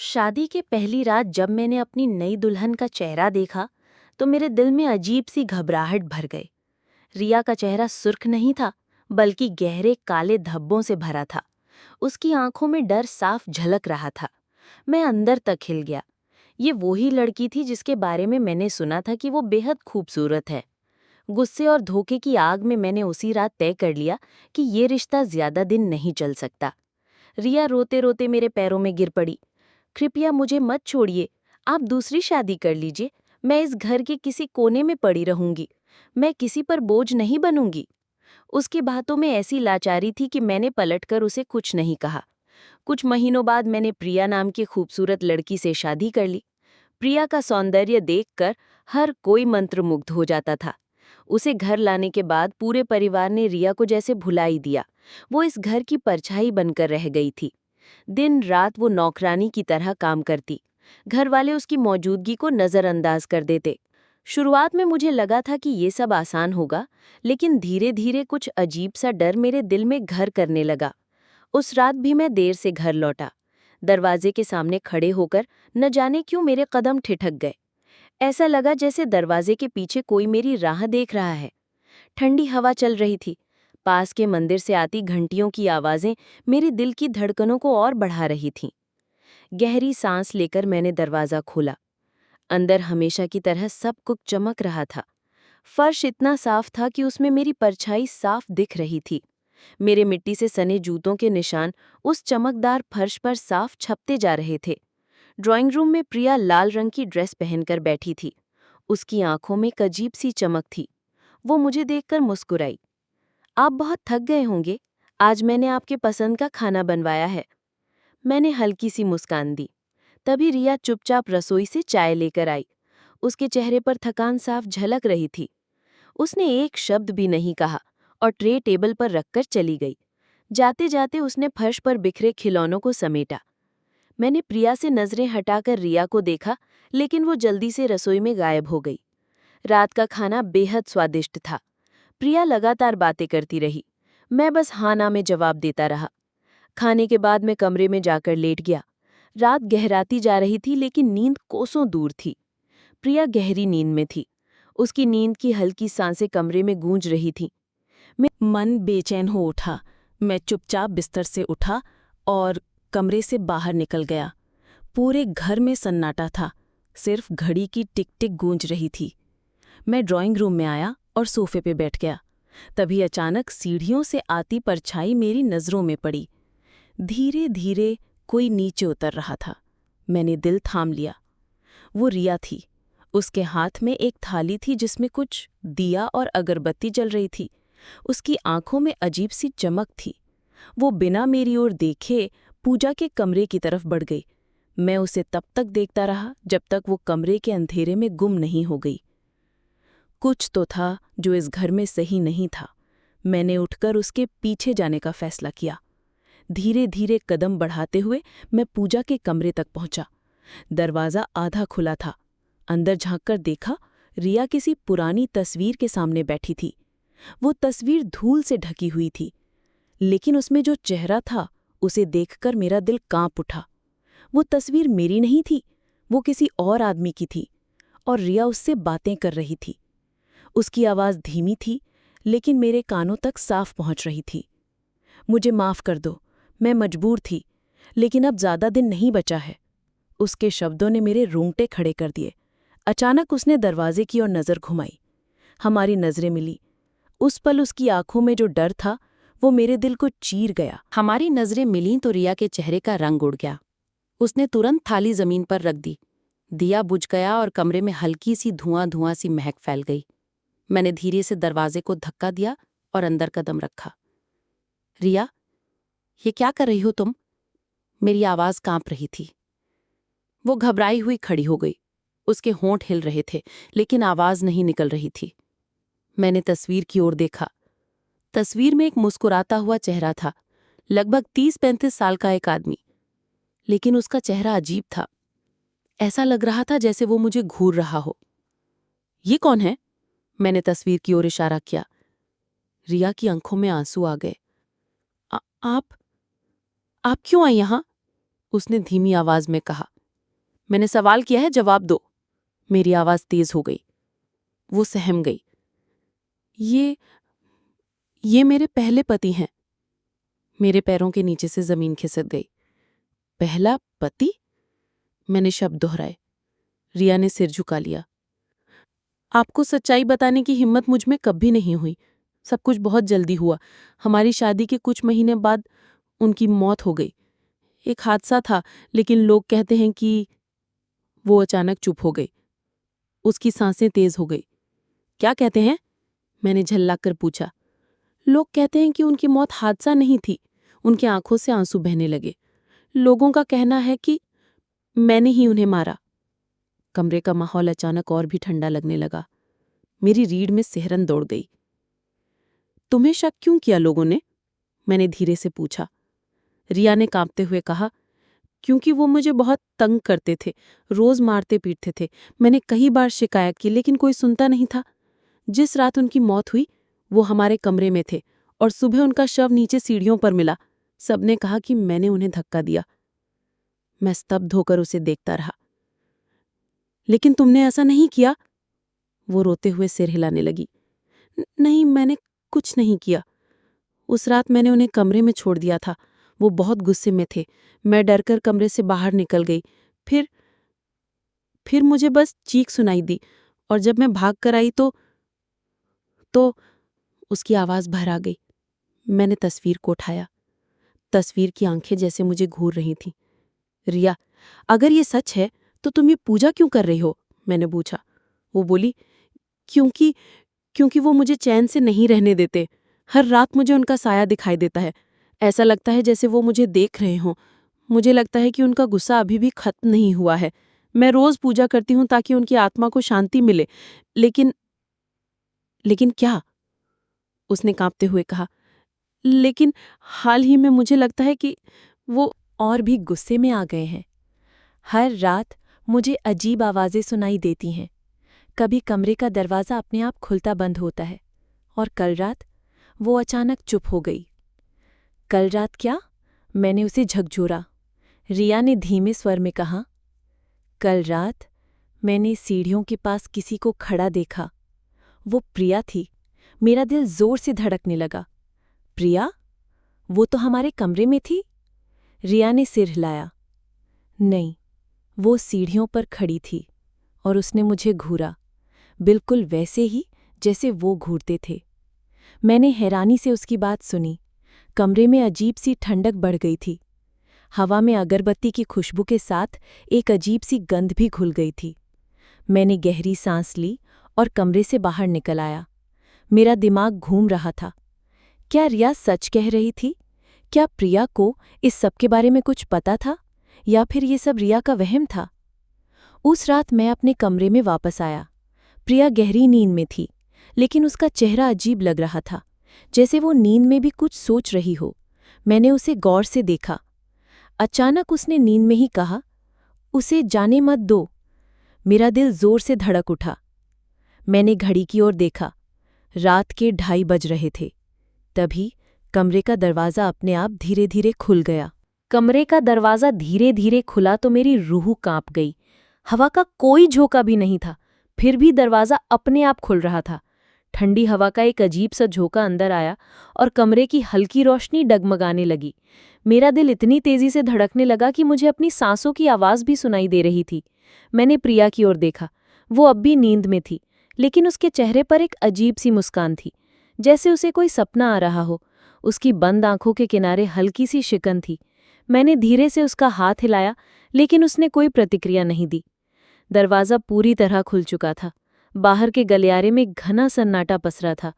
शादी के पहली रात जब मैंने अपनी नई दुल्हन का चेहरा देखा तो मेरे दिल में अजीब सी घबराहट भर गई। रिया का चेहरा सुर्ख नहीं था, बल्कि गहरे काले धब्बों से भरा था। उसकी आंखों में डर साफ झलक रहा था। मैं अंदर तक हिल गया। ये वही लड़की थी जिसके बारे में मैंने सुना था कि वो बेहद खूबसूरत है। गुस्से और धोखे की आग में मैंने उसी रात तय कर लिया कि ये रिश्ता ज्यादा दिन नहीं चल सकता। रिया रोते रोते मेरे पैरों में गिर पड़ी। कृपया मुझे मत छोड़िए। आप दूसरी शादी कर लीजिए। मैं इस घर के किसी कोने में पड़ी रहूंगी। मैं किसी पर बोझ नहीं बनूंगी। उसकी बातों में ऐसी लाचारी थी कि मैंने पलटकर उसे कुछ नहीं कहा। कुछ महीनों बाद मैंने प्रिया नाम की खूबसूरत लड़की से शादी कर ली। प्रिया का सौंदर्य देखकर हर कोई मंत्रमुग्ध हो जाता था। उसे घर लाने के बाद पूरे परिवार ने रिया को जैसे भुला ही दिया। वो इस घर की परछाई बनकर रह गई थी। दिन रात वो नौकरानी की तरह काम करती। घर वाले उसकी मौजूदगी को नजरअंदाज कर देते। शुरुआत में मुझे लगा था कि ये सब आसान होगा, लेकिन धीरे धीरे कुछ अजीब सा डर मेरे दिल में घर करने लगा। उस रात भी मैं देर से घर लौटा। दरवाजे के सामने खड़े होकर न जाने क्यों मेरे कदम ठिठक गए। ऐसा लगा जैसे दरवाजे के पीछे कोई मेरी राह देख रहा है। ठंडी हवा चल रही थी। पास के मंदिर से आती घंटियों की आवाजें मेरे दिल की धड़कनों को और बढ़ा रही थीं। गहरी सांस लेकर मैंने दरवाजा खोला। अंदर हमेशा की तरह सब कुछ चमक रहा था। फर्श इतना साफ था कि उसमें मेरी परछाई साफ दिख रही थी। मेरे मिट्टी से सने जूतों के निशान उस चमकदार फर्श पर साफ छपते जा रहे थे। ड्राइंग रूम में प्रिया लाल रंग की ड्रेस पहनकर बैठी थी। उसकी आंखों में एक अजीब सी चमक थी। वो मुझे देखकर मुस्कुराई। आप बहुत थक गए होंगे। आज मैंने आपके पसंद का खाना बनवाया है। मैंने हल्की सी मुस्कान दी। तभी रिया चुपचाप रसोई से चाय लेकर आई। उसके चेहरे पर थकान साफ झलक रही थी। उसने एक शब्द भी नहीं कहा और ट्रे टेबल पर रखकर चली गई। जाते जाते उसने फर्श पर बिखरे खिलौनों को समेटा। मैंने प्रिया से नजरें हटाकर रिया को देखा, लेकिन वो जल्दी से रसोई में गायब हो गई। रात का खाना बेहद स्वादिष्ट था। प्रिया लगातार बातें करती रही। मैं बस हाँ ना में जवाब देता रहा। खाने के बाद मैं कमरे में जाकर लेट गया। रात गहराती जा रही थी, लेकिन नींद कोसों दूर थी। प्रिया गहरी नींद में थी। उसकी नींद की हल्की सांसें कमरे में गूंज रही थीं। मन बेचैन हो उठा। मैं चुपचाप बिस्तर से उठा और कमरे से बाहर निकल गया। पूरे घर में सन्नाटा था। सिर्फ घड़ी की टिक टिक गूंज रही थी। मैं ड्राइंग रूम में आया और सोफे पे बैठ गया। तभी अचानक सीढ़ियों से आती परछाई मेरी नज़रों में पड़ी। धीरे धीरे कोई नीचे उतर रहा था। मैंने दिल थाम लिया। वो रिया थी। उसके हाथ में एक थाली थी जिसमें कुछ दिया और अगरबत्ती जल रही थी। उसकी आंखों में अजीब सी चमक थी। वो बिना मेरी ओर देखे पूजा के कमरे की तरफ बढ़ गई। मैं उसे तब तक देखता रहा जब तक वो कमरे के अंधेरे में गुम नहीं हो गई। कुछ तो था जो इस घर में सही नहीं था। मैंने उठकर उसके पीछे जाने का फैसला किया। धीरे धीरे कदम बढ़ाते हुए मैं पूजा के कमरे तक पहुंचा। दरवाज़ा आधा खुला था। अंदर झांककर देखा, रिया किसी पुरानी तस्वीर के सामने बैठी थी। वो तस्वीर धूल से ढकी हुई थी, लेकिन उसमें जो चेहरा था उसे देखकर मेरा दिल कांप उठा। वो तस्वीर मेरी नहीं थी, वो किसी और आदमी की थी, और रिया उससे बातें कर रही थी। उसकी आवाज़ धीमी थी, लेकिन मेरे कानों तक साफ पहुंच रही थी। मुझे माफ़ कर दो, मैं मजबूर थी, लेकिन अब ज़्यादा दिन नहीं बचा है। उसके शब्दों ने मेरे रोंगटे खड़े कर दिए। अचानक उसने दरवाजे की ओर नज़र घुमाई। हमारी नज़रें मिली। उस पल उसकी आंखों में जो डर था वो मेरे दिल को चीर गया। हमारी नज़रें मिलीं तो रिया के चेहरे का रंग उड़ गया। उसने तुरंत थाली ज़मीन पर रख दी। दिया बुझ गया और कमरे में हल्की सी धुआं धुआं सी महक फैल गई। मैंने धीरे से दरवाजे को धक्का दिया और अंदर कदम रखा। रिया, ये क्या कर रही हो तुम? मेरी आवाज़ कांप रही थी। वो घबराई हुई खड़ी हो गई। उसके होंठ हिल रहे थे, लेकिन आवाज़ नहीं निकल रही थी। मैंने तस्वीर की ओर देखा। तस्वीर में एक मुस्कुराता हुआ चेहरा था, लगभग 30-35 साल का एक आदमी। लेकिन उसका चेहरा अजीब था। ऐसा लग रहा था जैसे वो मुझे घूर रहा हो। ये कौन है? मैंने तस्वीर की ओर इशारा किया। रिया की आंखों में आंसू आ गए। आप क्यों आई यहाँ? उसने धीमी आवाज में कहा। मैंने सवाल किया है, जवाब दो। मेरी आवाज तेज हो गई। वो सहम गई। ये मेरे पहले पति हैं। मेरे पैरों के नीचे से जमीन खिसक गई। पहला पति? मैंने शब्द दोहराए। रिया ने सिर झुका लिया। आपको सच्चाई बताने की हिम्मत मुझ में कभी नहीं हुई। सब कुछ बहुत जल्दी हुआ। हमारी शादी के कुछ महीने बाद उनकी मौत हो गई। एक हादसा था, लेकिन लोग कहते हैं कि वो अचानक चुप हो गई। उसकी सांसें तेज हो गई। क्या कहते हैं? मैंने झल्लाकर पूछा। लोग कहते हैं कि उनकी मौत हादसा नहीं थी। उनकी आंखों से आंसू बहने लगे। लोगों का कहना है कि मैंने ही उन्हें मारा। कमरे का माहौल अचानक और भी ठंडा लगने लगा। मेरी रीढ़ में सिहरन दौड़ गई। तुम्हें शक क्यों किया लोगों ने? मैंने धीरे से पूछा। रिया ने कांपते हुए कहा, क्योंकि वो मुझे बहुत तंग करते थे, रोज मारते पीटते थे। मैंने कई बार शिकायत की, लेकिन कोई सुनता नहीं था। जिस रात उनकी मौत हुई, वो हमारे कमरे में थे और सुबह उनका शव नीचे सीढ़ियों पर मिला। सबने कहा कि मैंने उन्हें धक्का दिया। मैं स्तब्ध होकर उसे देखता रहा। लेकिन तुमने ऐसा नहीं किया? वो रोते हुए सिर हिलाने लगी। नहीं, मैंने कुछ नहीं किया। उस रात मैंने उन्हें कमरे में छोड़ दिया था। वो बहुत गुस्से में थे। मैं डरकर कमरे से बाहर निकल गई। फिर मुझे बस चीख सुनाई दी, और जब मैं भाग कर आई तो उसकी आवाज भर आ गई। मैंने तस्वीर को उठाया। तस्वीर की आंखें जैसे मुझे घूर रही थीं। रिया, अगर ये सच है तो तुम ये पूजा क्यों कर रही हो? मैंने पूछा। वो बोली, क्योंकि वो मुझे चैन से नहीं रहने देते। हर रात मुझे उनका साया दिखाई देता है। ऐसा लगता है जैसे वो मुझे देख रहे हों। मुझे लगता है कि उनका गुस्सा अभी भी खत्म नहीं हुआ है। मैं रोज पूजा करती हूँ ताकि उनकी आत्मा को शांति मिले। लेकिन क्या? उसने कांपते हुए कहा। लेकिन हाल ही में मुझे लगता है कि वो और भी गुस्से में आ गए हैं। हर रात मुझे अजीब आवाज़ें सुनाई देती हैं। कभी कमरे का दरवाज़ा अपने आप खुलता बंद होता है, और कल रात वो अचानक चुप हो गई। कल रात क्या? मैंने उसे झकझोरा। रिया ने धीमे स्वर में कहा, कल रात मैंने सीढ़ियों के पास किसी को खड़ा देखा। वो प्रिया थी। मेरा दिल जोर से धड़कने लगा। प्रिया? वो तो हमारे कमरे में थी। रिया ने सिर हिलाया। नहीं, वो सीढ़ियों पर खड़ी थी और उसने मुझे घूरा, बिल्कुल वैसे ही जैसे वो घूरते थे। मैंने हैरानी से उसकी बात सुनी। कमरे में अजीब सी ठंडक बढ़ गई थी। हवा में अगरबत्ती की खुशबू के साथ एक अजीब सी गंध भी घुल गई थी। मैंने गहरी सांस ली और कमरे से बाहर निकल आया। मेरा दिमाग घूम रहा था। क्या रिया सच कह रही थी? क्या प्रिया को इस सब के बारे में कुछ पता था, या फिर ये सब रिया का वहम था? उस रात मैं अपने कमरे में वापस आया। प्रिया गहरी नींद में थी, लेकिन उसका चेहरा अजीब लग रहा था, जैसे वो नींद में भी कुछ सोच रही हो। मैंने उसे गौर से देखा। अचानक उसने नींद में ही कहा, उसे जाने मत दो। मेरा दिल जोर से धड़क उठा। मैंने घड़ी की ओर देखा। रात के 2:30 बज रहे थे। तभी कमरे का दरवाज़ा अपने आप धीरे धीरे खुल गया। कमरे का दरवाज़ा धीरे धीरे खुला तो मेरी रूह कांप गई। हवा का कोई झोंका भी नहीं था, फिर भी दरवाज़ा अपने आप खुल रहा था। ठंडी हवा का एक अजीब सा झोंका अंदर आया और कमरे की हल्की रोशनी डगमगाने लगी। मेरा दिल इतनी तेजी से धड़कने लगा कि मुझे अपनी सांसों की आवाज़ भी सुनाई दे रही थी। मैंने प्रिया की ओर देखा। वो अब भी नींद में थी, लेकिन उसके चेहरे पर एक अजीब सी मुस्कान थी, जैसे उसे कोई सपना आ रहा हो। उसकी बंद आंखों के किनारे हल्की सी शिकन थी। मैंने धीरे से उसका हाथ हिलाया, लेकिन उसने कोई प्रतिक्रिया नहीं दी। दरवाज़ा पूरी तरह खुल चुका था। बाहर के गलियारे में घना सन्नाटा पसरा था।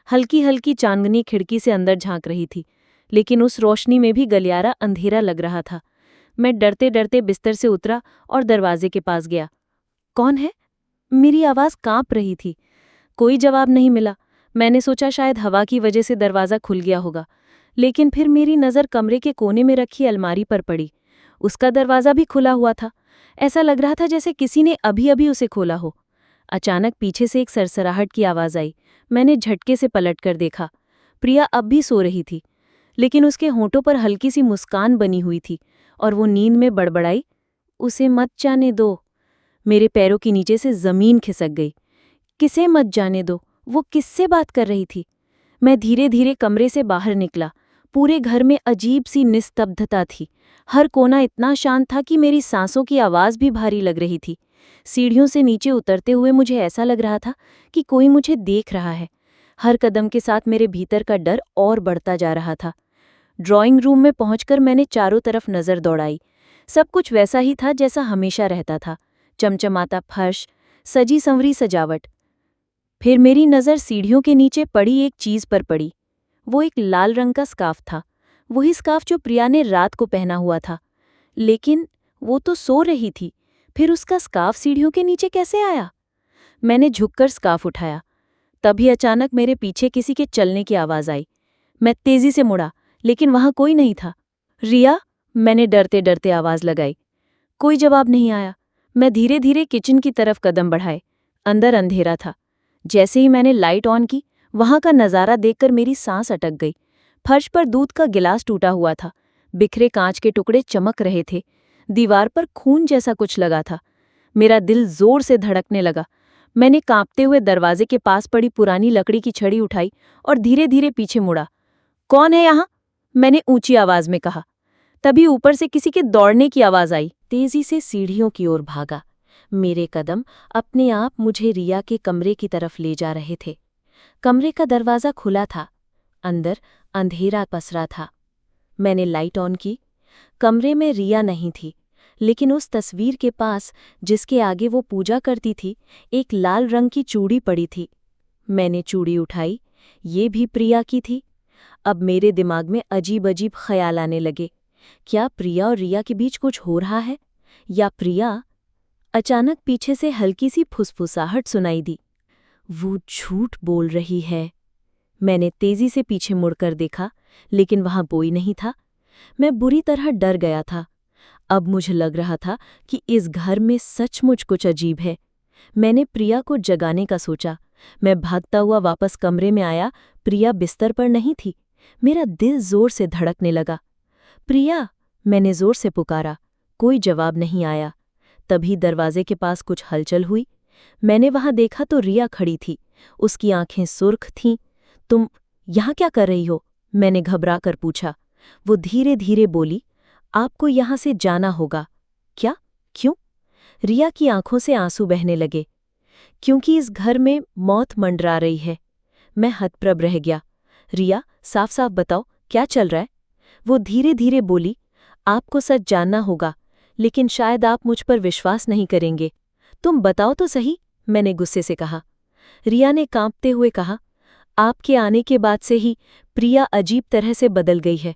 हल्की हल्की चांदनी खिड़की से अंदर झांक रही थी, लेकिन उस रोशनी में भी गलियारा अंधेरा लग रहा था। मैं डरते डरते बिस्तर से उतरा और दरवाजे के पास गया। कौन है? मेरी आवाज़ कांप रही थी। कोई जवाब नहीं मिला। मैंने सोचा शायद हवा की वजह से दरवाज़ा खुल गया होगा, लेकिन फिर मेरी नज़र कमरे के कोने में रखी अलमारी पर पड़ी। उसका दरवाज़ा भी खुला हुआ था। ऐसा लग रहा था जैसे किसी ने अभी अभी उसे खोला हो। अचानक पीछे से एक सरसराहट की आवाज़ आई। मैंने झटके से पलटकर देखा। प्रिया अब भी सो रही थी, लेकिन उसके होंठों पर हल्की सी मुस्कान बनी हुई थी और वो नींद में बड़बड़ाई, "उसे मत जाने दो।" मेरे पैरों के नीचे से जमीन खिसक गई। किसे मत जाने दो? वो किससे बात कर रही थी? मैं धीरे धीरे कमरे से बाहर निकला। पूरे घर में अजीब सी निस्तब्धता थी। हर कोना इतना शांत था कि मेरी सांसों की आवाज भी भारी लग रही थी। सीढ़ियों से नीचे उतरते हुए मुझे ऐसा लग रहा था कि कोई मुझे देख रहा है। हर कदम के साथ मेरे भीतर का डर और बढ़ता जा रहा था। ड्राइंग रूम में पहुंचकर मैंने चारों तरफ नजर दौड़ाई। सब कुछ वैसा ही था जैसा हमेशा रहता था। चमचमाता फर्श, सजी संवरी सजावट। फिर मेरी नज़र सीढ़ियों के नीचे पड़ी एक चीज़ पर पड़ी। वो एक लाल रंग का स्कार्फ था, वही स्कार्फ जो प्रिया ने रात को पहना हुआ था। लेकिन वो तो सो रही थी, फिर उसका स्कार्फ सीढ़ियों के नीचे कैसे आया? मैंने झुककर स्कार्फ उठाया। तभी अचानक मेरे पीछे किसी के चलने की आवाज़ आई। मैं तेज़ी से मुड़ा, लेकिन वहाँ कोई नहीं था। "रिया?" मैंने डरते डरते आवाज़ लगाई। कोई जवाब नहीं आया। मैं धीरे धीरे किचन की तरफ कदम बढ़ाए। अंदर अंधेरा था। जैसे ही मैंने लाइट ऑन की, वहां का नज़ारा देखकर मेरी सांस अटक गई। फर्श पर दूध का गिलास टूटा हुआ था। बिखरे कांच के टुकड़े चमक रहे थे। दीवार पर खून जैसा कुछ लगा था। मेरा दिल जोर से धड़कने लगा। मैंने कांपते हुए दरवाजे के पास पड़ी पुरानी लकड़ी की छड़ी उठाई और धीरे धीरे पीछे मुड़ा। "कौन है यहाँ?" मैंने ऊंची आवाज में कहा। तभी ऊपर से किसी के दौड़ने की आवाज आई। तेजी से सीढ़ियों की ओर भागा। मेरे कदम अपने आप मुझे रिया के कमरे की तरफ ले जा रहे थे। कमरे का दरवाज़ा खुला था। अंदर अंधेरा पसरा था। मैंने लाइट ऑन की। कमरे में रिया नहीं थी, लेकिन उस तस्वीर के पास, जिसके आगे वो पूजा करती थी, एक लाल रंग की चूड़ी पड़ी थी। मैंने चूड़ी उठाई। ये भी प्रिया की थी। अब मेरे दिमाग में अजीब अजीब ख्याल आने लगे। क्या प्रिया और रिया के बीच कुछ हो रहा है? या प्रिया? अचानक पीछे से हल्की सी फुसफुसाहट सुनाई दी। "वो झूठ बोल रही है।" मैंने तेजी से पीछे मुड़कर देखा, लेकिन वहां कोई नहीं था। मैं बुरी तरह डर गया था। अब मुझे लग रहा था कि इस घर में सचमुच कुछ अजीब है। मैंने प्रिया को जगाने का सोचा। मैं भागता हुआ वापस कमरे में आया। प्रिया बिस्तर पर नहीं थी। मेरा दिल जोर से धड़कने लगा। "प्रिया!" मैंने जोर से पुकारा। कोई जवाब नहीं आया। तभी दरवाजे के पास कुछ हलचल हुई। मैंने वहां देखा तो रिया खड़ी थी। उसकी आंखें सुर्ख थीं। "तुम यहाँ क्या कर रही हो?" मैंने घबरा कर पूछा। वो धीरे धीरे बोली, "आपको यहाँ से जाना होगा।" "क्या? क्यों?" रिया की आंखों से आंसू बहने लगे। "क्योंकि इस घर में मौत मंडरा रही है।" मैं हतप्रभ रह गया। "रिया, साफ साफ बताओ, क्या चल रहा है?" वो धीरे धीरे बोली, "आपको सच जानना होगा, लेकिन शायद आप मुझ पर विश्वास नहीं करेंगे। तुम बताओ तो सही," मैंने गुस्से से कहा। रिया ने कांपते हुए कहा, "आपके आने के बाद से ही प्रिया अजीब तरह से बदल गई है।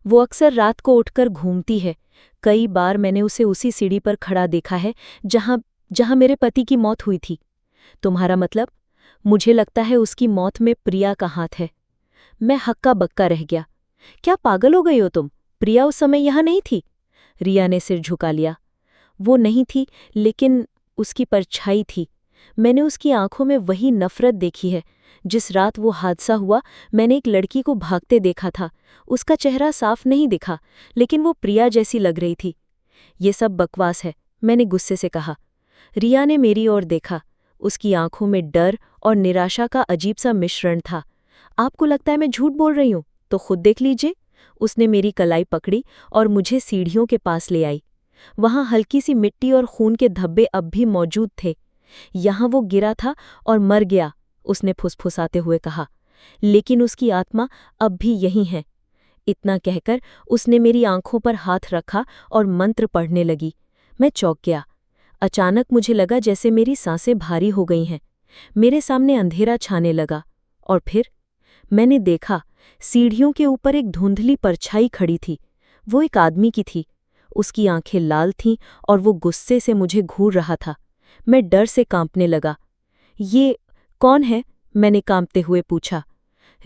वो अक्सर रात को उठकर घूमती है। कई बार मैंने उसे उसी सीढ़ी पर खड़ा देखा है जहां मेरे पति की मौत हुई थी। तुम्हारा मतलब?" "मुझे लगता है उसकी मौत में प्रिया का हाथ है।" मैं हक्का बक्का रह गया। "क्या पागल हो गई हो तुम? प्रिया उस समय यहाँ नहीं थी?" रिया ने सिर झुका लिया। "वो नहीं थी, लेकिन उसकी परछाई थी। मैंने उसकी आंखों में वही नफरत देखी है। जिस रात वो हादसा हुआ, मैंने एक लड़की को भागते देखा था। उसका चेहरा साफ नहीं दिखा, लेकिन वो प्रिया जैसी लग रही थी।" "ये सब बकवास है," मैंने गुस्से से कहा। रिया ने मेरी ओर देखा। उसकी आंखों में डर और निराशा का अजीब सा मिश्रण था। "आपको लगता है मैं झूठ बोल रही हूँ? तो खुद देख लीजिए।" उसने मेरी कलाई पकड़ी और मुझे सीढ़ियों के पास ले आई। वहां हल्की सी मिट्टी और खून के धब्बे अब भी मौजूद थे। "यहाँ वो गिरा था और मर गया," उसने फुसफुसाते हुए कहा, "लेकिन उसकी आत्मा अब भी यहीं है।" इतना कहकर उसने मेरी आंखों पर हाथ रखा और मंत्र पढ़ने लगी। मैं चौंक गया। अचानक मुझे लगा जैसे मेरी सांसें भारी हो गई हैं। मेरे सामने अंधेरा छाने लगा और फिर मैंने देखा, सीढ़ियों के ऊपर एक धुंधली परछाई खड़ी थी। वो एक आदमी की थी। उसकी आंखें लाल थीं और वो गुस्से से मुझे घूर रहा था। मैं डर से कांपने लगा। "ये कौन है?" मैंने कांपते हुए पूछा।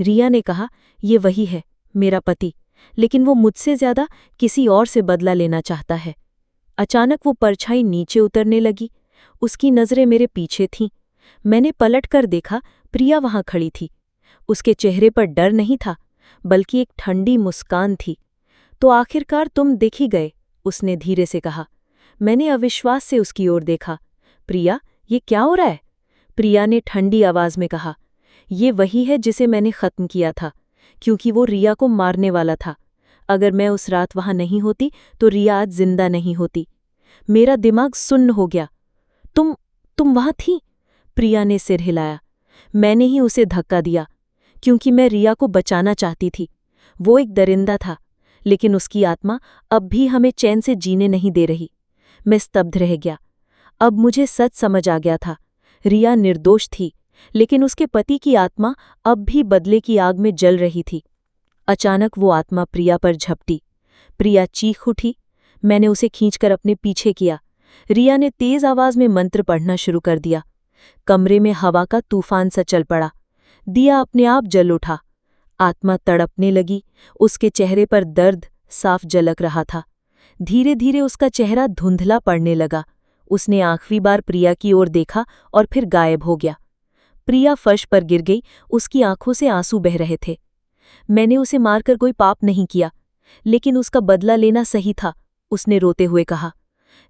रिया ने कहा, "ये वही है, मेरा पति, लेकिन वो मुझसे ज्यादा किसी और से बदला लेना चाहता है।" अचानक वो परछाई नीचे उतरने लगी। उसकी नजरें मेरे पीछे थीं। मैंने पलट कर देखा, प्रिया वहां खड़ी थी। उसके चेहरे पर डर नहीं था, बल्कि एक ठंडी मुस्कान थी। "तो आखिरकार तुम दिख ही गए," उसने धीरे से कहा। मैंने अविश्वास से उसकी ओर देखा। प्रिया, ये क्या हो रहा है? प्रिया ने ठंडी आवाज में कहा, ये वही है जिसे मैंने खत्म किया था, क्योंकि वो रिया को मारने वाला था। अगर मैं उस रात वहां नहीं होती तो रिया आज जिंदा नहीं होती। मेरा दिमाग सुन्न हो गया। तुम वहां थी? प्रिया ने सिर हिलाया। मैंने ही उसे धक्का दिया, क्योंकि मैं रिया को बचाना चाहती थी। वो एक दरिंदा था, लेकिन उसकी आत्मा अब भी हमें चैन से जीने नहीं दे रही। मैं स्तब्ध रह गया। अब मुझे सच समझ आ गया था। रिया निर्दोष थी, लेकिन उसके पति की आत्मा अब भी बदले की आग में जल रही थी। अचानक वो आत्मा प्रिया पर झपटी। प्रिया चीख उठी। मैंने उसे खींचकर अपने पीछे किया। रिया ने तेज आवाज में मंत्र पढ़ना शुरू कर दिया। कमरे में हवा का तूफान सा चल पड़ा। दिया अपने आप जल उठा। आत्मा तड़पने लगी। उसके चेहरे पर दर्द साफ झलक रहा था। धीरे धीरे उसका चेहरा धुंधला पड़ने लगा। उसने आखिरी बार प्रिया की ओर देखा और फिर गायब हो गया। प्रिया फर्श पर गिर गई। उसकी आंखों से आंसू बह रहे थे। मैंने उसे मारकर कोई पाप नहीं किया, लेकिन उसका बदला लेना सही था, उसने रोते हुए कहा।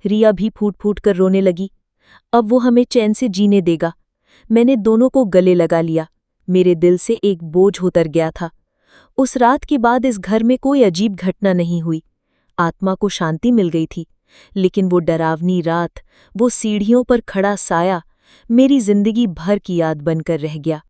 रिया भी फूट फूट कर रोने लगी। अब वो हमें चैन से जीने देगा। मैंने दोनों को गले लगा लिया। मेरे दिल से एक बोझ उतर गया था। उस रात के बाद इस घर में कोई अजीब घटना नहीं हुई। आत्मा को शांति मिल गई थी, लेकिन वो डरावनी रात, वो सीढ़ियों पर खड़ा साया मेरी जिंदगी भर की याद बनकर रह गया।